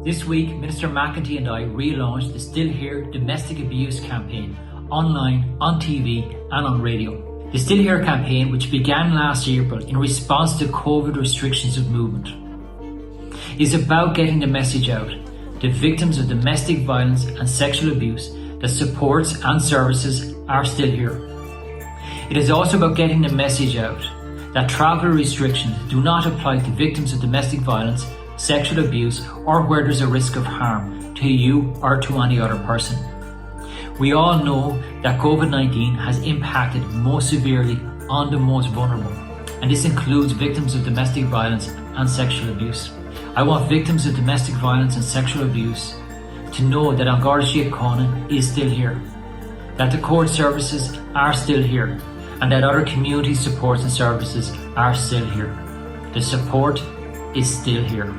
This week, Minister McEntee and I relaunched the Still Here Domestic Abuse campaign online, on TV and on radio. The Still Here campaign, which began last April in response to COVID restrictions of movement, is about getting the message out to victims of domestic violence and sexual abuse that supports and services are still here. It is also about getting the message out that travel restrictions do not apply to victims of domestic violence, sexual abuse, or where there's a risk of harm to you or to any other person. We all know that COVID-19 has impacted most severely on the most vulnerable, and this includes victims of domestic violence and sexual abuse. I want victims of domestic violence and sexual abuse to know that An Garda Síochána is still here, that the court services are still here, and that other community supports and services are still here. The support is still here.